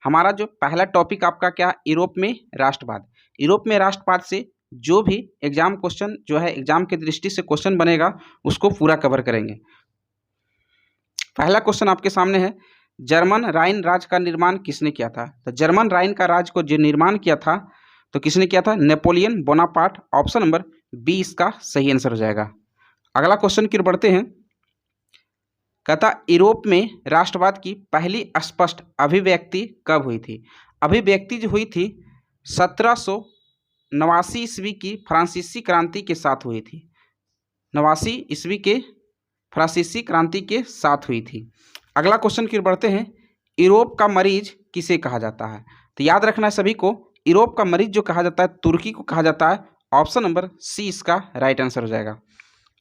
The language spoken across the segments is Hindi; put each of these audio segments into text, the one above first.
हमारा जो पहला टॉपिक आपका क्या, यूरोप में राष्ट्रवाद। यूरोप में राष्ट्रवाद से जो भी एग्जाम क्वेश्चन जो है, एग्जाम की दृष्टि से क्वेश्चन बनेगा, उसको पूरा कवर करेंगे। पहला क्वेश्चन आपके सामने है, जर्मन राइन राज्य का निर्माण किसने किया था? तो जर्मन राइन का राज्य को जो निर्माण किया था तो किसने किया था? Napoleon Bonaparte. Option number B इसका सही आंसर हो जाएगा। अगला क्वेश्चन की ओर बढ़ते हैं। कहता यूरोप में राष्ट्रवाद की पहली स्पष्ट अभिव्यक्ति कब हुई थी? अभिव्यक्ति जो हुई थी 1789 ईस्वी की फ्रांसीसी क्रांति के साथ हुई थी। 89 ईस्वी के फ्रांसीसी क्रांति के साथ हुई थी। अगला क्वेश्चन की ओर बढ़ते हैं। यूरोप का मरीज किसे कहा जाता है? तो याद रखना है सभी को, यूरोप का मरीज जो कहा जाता है तुर्की को कहा जाता है। ऑप्शन नंबर सी इसका राइट आंसर हो जाएगा।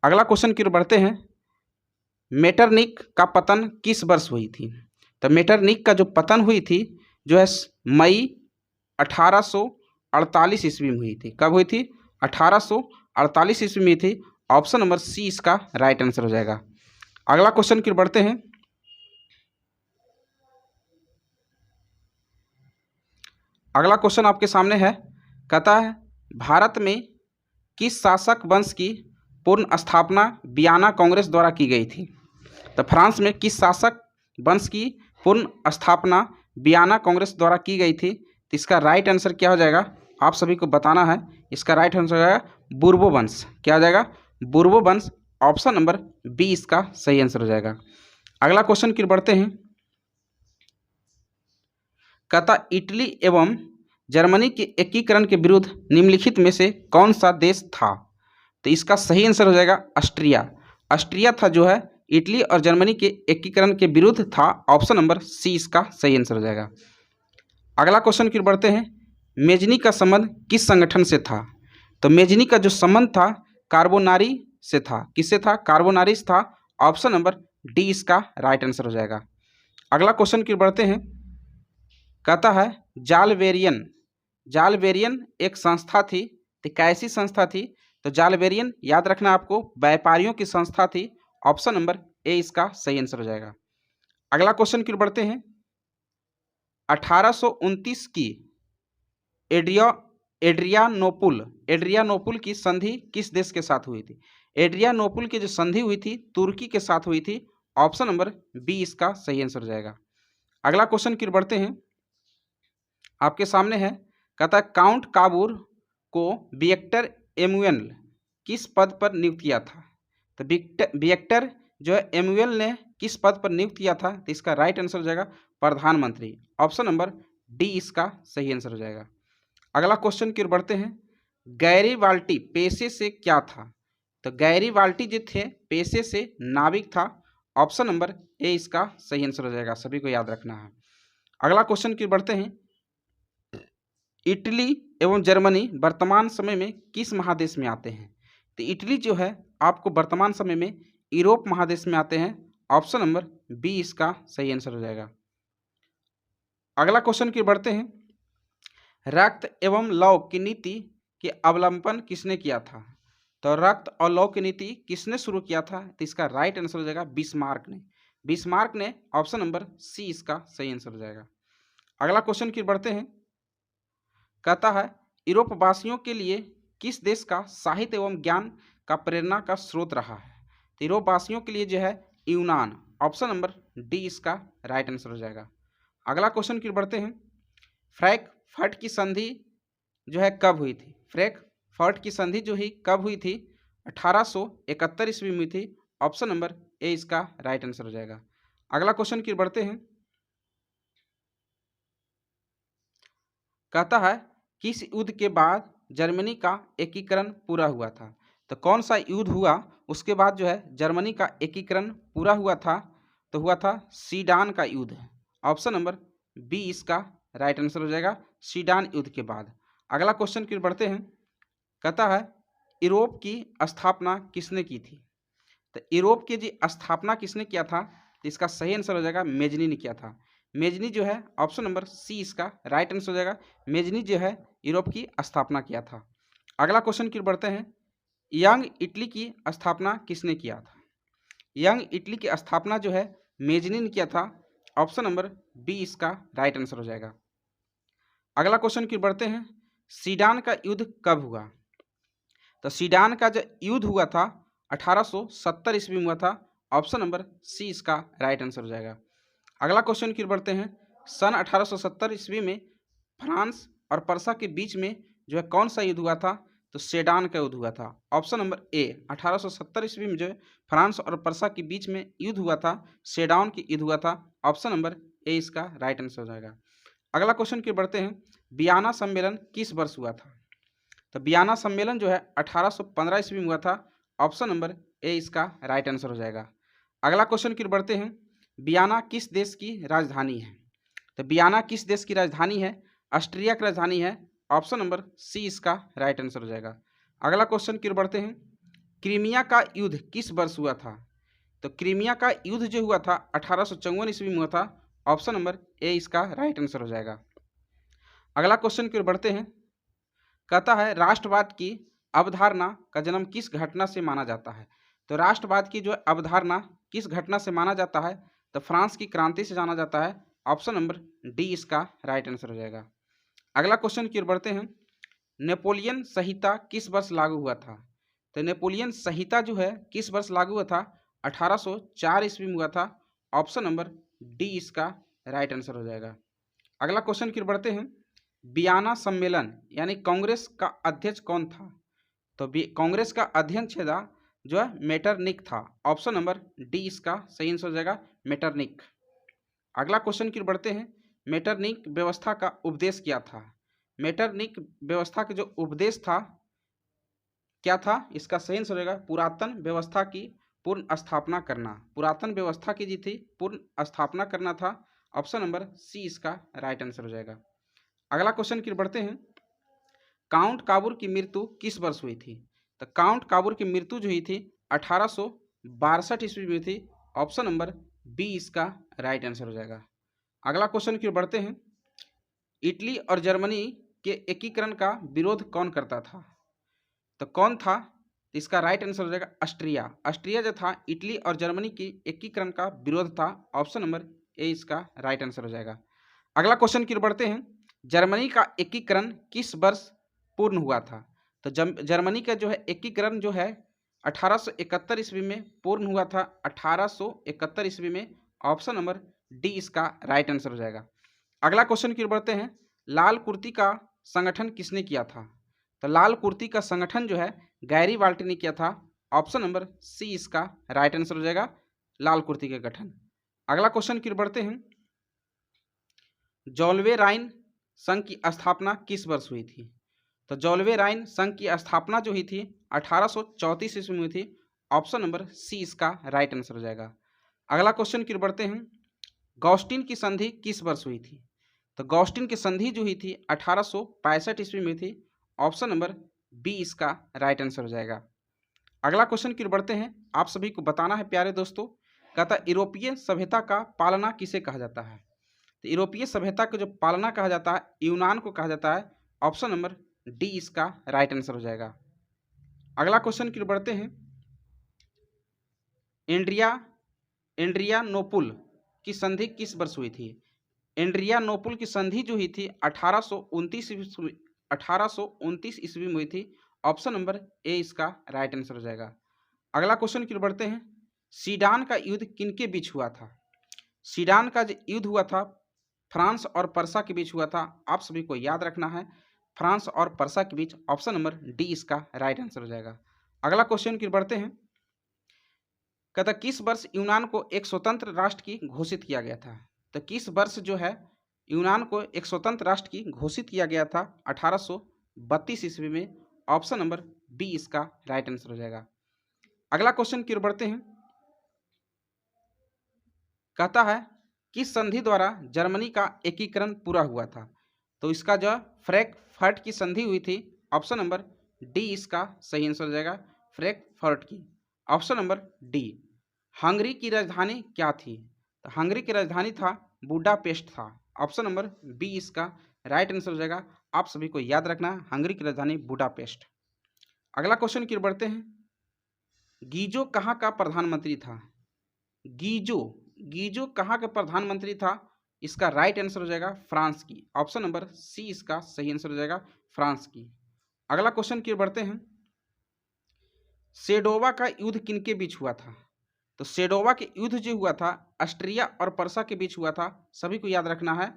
अगला क्वेश्चन की ओर बढ़ते हैं। मेटरनिक का पतन किस वर्ष हुई थी? तो मेटरनिक का जो पतन हुई थी जो है मई 1848 ईस्वी में हुई थी। कब हुई थी? 1848 ईस्वी में थी। ऑप्शन नंबर सी इसका राइट आंसर हो जाएगा। अगला क्वेश्चन की ओर बढ़ते हैं। अगला क्वेश्चन आपके सामने है, कहता है भारत में किस शासक वंश की पूर्ण स्थापना वियना कांग्रेस द्वारा की गई थी? तो फ्रांस में किस शासक वंश की पूर्ण स्थापना वियना कांग्रेस द्वारा की गई थी? तो इसका राइट आंसर क्या हो जाएगा? आप सभी को बताना है। इसका राइट आंसर हो जाएगा बूर्बो वंश। क्या हो जाएगा? बूर्बो वंश। ऑप्शन नंबर बी इसका सही आंसर हो जाएगा। अगला क्वेश्चन की ओर बढ़ते हैं। कहता इटली एवं जर्मनी के एकीकरण के विरुद्ध निम्नलिखित में से कौन सा देश था? तो इसका सही आंसर हो जाएगा ऑस्ट्रिया। ऑस्ट्रिया था जो है इटली और जर्मनी के एकीकरण के विरुद्ध था। ऑप्शन नंबर सी इसका सही आंसर हो जाएगा। अगला क्वेश्चन की ओर बढ़ते हैं। मेजनी का संबंध किस संगठन से था? तो मेजनी का जो संबंध था कार्बोनारी से था। किससे था? कार्बोनारिस था। ऑप्शन नंबर डी इसका राइट आंसर हो जाएगा। अगला क्वेश्चन की ओर बढ़ते हैं। कहता है जालवेरियन एक संस्था थी। तो कैसी संस्था थी? तो जालवेरियन याद रखना आपको, व्यापारियों की संस्था थी। ऑप्शन नंबर ए इसका सही आंसर हो जाएगा। अगला क्वेश्चन की ओर बढ़ते हैं। 1829 की एड्रियानोपुल की संधि किस देश के साथ हुई थी? एड्रियानोपुल की जो संधि हुई थी तुर्की के साथ हुई थी। ऑप्शन नंबर बी इसका सही आंसर हो जाएगा। अगला क्वेश्चन की ओर बढ़ते हैं। आपके सामने है, कहता है काउंट काबूर को विक्टर एमुअल किस पद पर नियुक्त किया था? तो विक्टर जो है एमुअल ने किस पद पर नियुक्त किया था? तो इसका राइट आंसर हो जाएगा प्रधानमंत्री। ऑप्शन नंबर डी इसका सही आंसर हो जाएगा। अगला क्वेश्चन की ओर बढ़ते हैं। गैरीबाल्टी पेशे से क्या था? तो गैरीबाल्टी जो थे पेशे से नाविक था। ऑप्शन नंबर ए इसका सही आंसर हो जाएगा। सभी को याद रखना है। अगला क्वेश्चन की ओर बढ़ते हैं। इटली एवं जर्मनी वर्तमान समय में किस महादेश में आते हैं? तो इटली जो है आपको वर्तमान समय में यूरोप महादेश में आते हैं। ऑप्शन नंबर बी इसका सही आंसर हो जाएगा। अगला क्वेश्चन की ओर बढ़ते हैं। रक्त एवं लौ की नीति के अवलंबन किसने किया था? तो रक्त और लौ की नीति किसने शुरू किया था? तो इसका राइट आंसर हो जाएगा बिस्मार्क ने। बिस्मार्क ने। ऑप्शन नंबर सी इसका सही आंसर हो जाएगा। अगला क्वेश्चन की ओर बढ़ते हैं। कहता है यूरोप वासियों के लिए किस देश का साहित्य एवं ज्ञान का प्रेरणा का स्रोत रहा है? तो यूरोप वासियों के लिए जो है यूनान। ऑप्शन नंबर डी इसका राइट आंसर हो जाएगा। अगला क्वेश्चन की ओर बढ़ते हैं। फ्रैंकफर्ट की संधि जो है कब हुई थी? फ्रैंकफर्ट की संधि जो ही कब हुई थी? 1871 ईस्वी में हुई थी। ऑप्शन नंबर ए इसका राइट आंसर हो जाएगा। अगला क्वेश्चन की ओर बढ़ते हैं। कहता है किस युद्ध के बाद जर्मनी का एकीकरण पूरा हुआ था? तो कौन सा युद्ध हुआ उसके बाद जो है जर्मनी का एकीकरण पूरा हुआ था? तो हुआ था सीडान का युद्ध। ऑप्शन नंबर बी इसका राइट आंसर हो जाएगा, सीडान युद्ध के बाद। अगला क्वेश्चन की ओर बढ़ते हैं। कहता है यूरोप की स्थापना किसने की थी? तो यूरोप की जी स्थापना किसने किया था? तो इसका सही आंसर हो जाएगा मेजनी ने किया था। मेजनी जो है ऑप्शन नंबर सी इसका राइट आंसर हो जाएगा। मेजनी जो है यूरोप की स्थापना किया था। अगला क्वेश्चन की ओर बढ़ते हैं। यंग इटली की स्थापना किसने किया था? यंग इटली की स्थापना जो है मेजनी ने किया था। ऑप्शन नंबर बी इसका राइट आंसर हो जाएगा। अगला क्वेश्चन की बढ़ते हैं, सीडान का युद्ध कब हुआ? तो सीडान का जो युद्ध हुआ था 1870 ईस्वी में हुआ था। ऑप्शन नंबर सी इसका राइट आंसर हो जाएगा। अगला क्वेश्चन की बढ़ते हैं, सन 1870 ईस्वी में फ्रांस और पर्सा के बीच में जो है कौन सा युद्ध हुआ था? तो सेडान का युद्ध हुआ था। ऑप्शन नंबर ए 1870 ईस्वी में जो है फ्रांस और पर्सा के बीच में युद्ध हुआ था, सेडान की युद्ध हुआ था। ऑप्शन नंबर ए इसका राइट आंसर हो जाएगा। अगला क्वेश्चन की बढ़ते हैं, वियना सम्मेलन किस वर्ष हुआ था? तो वियना सम्मेलन जो है 1815 ईस्वी में हुआ था। ऑप्शन नंबर ए इसका राइट आंसर हो जाएगा। अगला क्वेश्चन की बढ़ते हैं, वियना किस देश की राजधानी है? तो वियना किस देश की राजधानी है? ऑस्ट्रिया की राजधानी है। ऑप्शन नंबर सी इसका राइट आंसर हो जाएगा। अगला क्वेश्चन की बढ़ते हैं, क्रीमिया का युद्ध किस वर्ष हुआ था? तो क्रीमिया का युद्ध जो हुआ था 1854 ईस्वी में हुआ था। ऑप्शन नंबर ए इसका राइट आंसर हो जाएगा। अगला क्वेश्चन की ओर बढ़ते हैं, कहता है राष्ट्रवाद की अवधारणा का जन्म किस घटना से माना जाता है? तो राष्ट्रवाद की जो अवधारणा किस घटना से माना जाता है? तो फ्रांस की क्रांति से जाना जाता है। ऑप्शन नंबर डी इसका राइट आंसर हो जाएगा। अगला क्वेश्चन की ओर बढ़ते हैं, नेपोलियन संहिता किस वर्ष लागू हुआ था? तो नेपोलियन संहिता जो है किस वर्ष लागू हुआ था? 1804 ईस्वी में हुआ था। ऑप्शन नंबर डी इसका राइट आंसर हो जाएगा। अगला क्वेश्चन की ओर बढ़ते हैं, वियना सम्मेलन यानी कांग्रेस का अध्यक्ष कौन था? तो कांग्रेस का अध्यक्ष जो है मेटरनिक था। ऑप्शन नंबर डी इसका सही आंसर हो जाएगा, मेटरनिक। अगला क्वेश्चन की ओर बढ़ते हैं, मेटरनिक व्यवस्था का उपदेश क्या था? मेटरनिक व्यवस्था का जो उपदेश था क्या था? इसका सही आंसर हो जाएगा, पुरातन व्यवस्था की पूर्ण स्थापना करना। पुरातन व्यवस्था की जी थी पूर्ण स्थापना करना था। ऑप्शन नंबर सी इसका राइट आंसर हो जाएगा। अगला क्वेश्चन की ओर बढ़ते हैं, काउंट काबूर की मृत्यु किस वर्ष हुई थी? तो काउंट काबूर की मृत्यु जो हुई थी 1862 ईस्वी में थी। ऑप्शन नंबर बी इसका राइट आंसर हो जाएगा। अगला क्वेश्चन की ओर बढ़ते हैं, इटली और जर्मनी के एकीकरण का विरोध कौन करता था? तो कौन था? तो इसका राइट आंसर हो जाएगा ऑस्ट्रिया। ऑस्ट्रिया जो था इटली और जर्मनी की एकीकरण का विरोध था। ऑप्शन नंबर ए इसका राइट आंसर हो जाएगा। अगला क्वेश्चन की ओर बढ़ते हैं, जर्मनी का एकीकरण किस वर्ष पूर्ण हुआ था? तो जर्मनी का जो है एकीकरण जो है 1871 ईस्वी में पूर्ण हुआ था। 1871 ईस्वी में। ऑप्शन नंबर डी इसका राइट आंसर हो जाएगा। अगला क्वेश्चन की ओर बढ़ते हैं, लाल कुर्ती का संगठन किसने किया था? तो लाल कुर्ती का संगठन जो है गैरी बाल्टी ने किया था। ऑप्शन नंबर सी इसका राइट आंसर हो जाएगा, लाल कुर्ती का गठन। अगला क्वेश्चन की ओर बढ़ते हैं, जॉल्वे राइन संघ की स्थापना किस वर्ष हुई थी? तो जॉल्वे राइन संघ की स्थापना जो हुई थी 1834 ईस्वी में हुई थी। ऑप्शन नंबर सी इसका राइट आंसर हो जाएगा। अगला क्वेश्चन की ओर बढ़ते हैं, गॉस्टिन की संधि किस वर्ष हुई थी? तो गॉस्टिन की संधि जो हुई थी 1865 ईस्वी में हुई थी। ऑप्शन नंबर बी इसका राइट आंसर हो जाएगा। अगला क्वेश्चन की ओर बढ़ते हैं, आप सभी को बताना है प्यारे दोस्तों, कहता यूरोपीय सभ्यता का पालना किसे कहा जाता है? तो यूरोपीय सभ्यता को जो पालना कहा जाता है यूनान को कहा जाता है। ऑप्शन नंबर डी इसका राइट आंसर हो जाएगा। अगला क्वेश्चन की ओर बढ़ते हैं, एड्रियानोपुल की संधि किस वर्ष हुई थी? एड्रियानोपुल की संधि जो हुई थी 1829 ईस्वी में हुई थी। ऑप्शन नंबर ए इसका राइट आंसर हो जाएगा। अगला क्वेश्चन की ओर बढ़ते हैं, सीडान का युद्ध किनके बीच हुआ था? सीडान का जो युद्ध हुआ था फ्रांस और पर्सा के बीच हुआ था। आप सभी को याद रखना है, फ्रांस और पर्सा के बीच। ऑप्शन नंबर डी इसका राइट आंसर हो जाएगा। अगला क्वेश्चन की ओर बढ़ते हैं, कहता किस वर्ष यूनान को एक स्वतंत्र राष्ट्र की घोषित किया गया था? तो किस वर्ष जो है यूनान को एक स्वतंत्र राष्ट्र की घोषित किया गया था? 1832 ईस्वी में। ऑप्शन नंबर बी इसका राइट आंसर हो जाएगा। अगला क्वेश्चन की ओर बढ़ते हैं, कहता है किस संधि द्वारा जर्मनी का एकीकरण पूरा हुआ था? तो इसका जो फ्रैंकफर्ट की संधि हुई थी। ऑप्शन नंबर डी इसका सही आंसर हो जाएगा, फ्रैंकफर्ट की। Option number D. हंगरी की राजधानी क्या थी? तो हंगरी की राजधानी था बुडापेस्ट था। ऑप्शन नंबर बी इसका राइट आंसर हो जाएगा। आप सभी को याद रखना है, हंगरी की राजधानी बुडापेस्ट। अगला क्वेश्चन की ओर बढ़ते हैं, गीजो कहाँ का प्रधानमंत्री था? गीजो गीजो कहाँ का प्रधानमंत्री था? इसका राइट आंसर हो जाएगा फ्रांस की। ऑप्शन नंबर सी इसका सही आंसर हो जाएगा, फ्रांस की। अगला क्वेश्चन की ओर बढ़ते हैं। सेडोवा का युद्ध किनके बीच हुआ था? तो सेडोवा के युद्ध जो हुआ था ऑस्ट्रिया और पर्सा के बीच हुआ था, सभी को याद रखना है।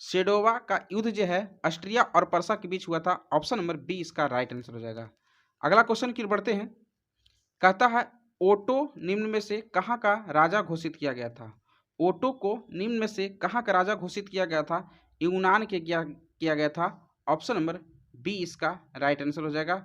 सेडोवा का युद्ध जो है ऑस्ट्रिया और पर्सा के बीच हुआ था। ऑप्शन नंबर बी इसका राइट आंसर हो जाएगा। अगला क्वेश्चन की ओर बढ़ते हैं। कहता है ओटो निम्न में से कहाँ का राजा घोषित किया गया था? ओटो को निम्न में से कहाँ का राजा घोषित किया गया था? यूनान के किया गया था। ऑप्शन नंबर बी इसका राइट आंसर हो जाएगा,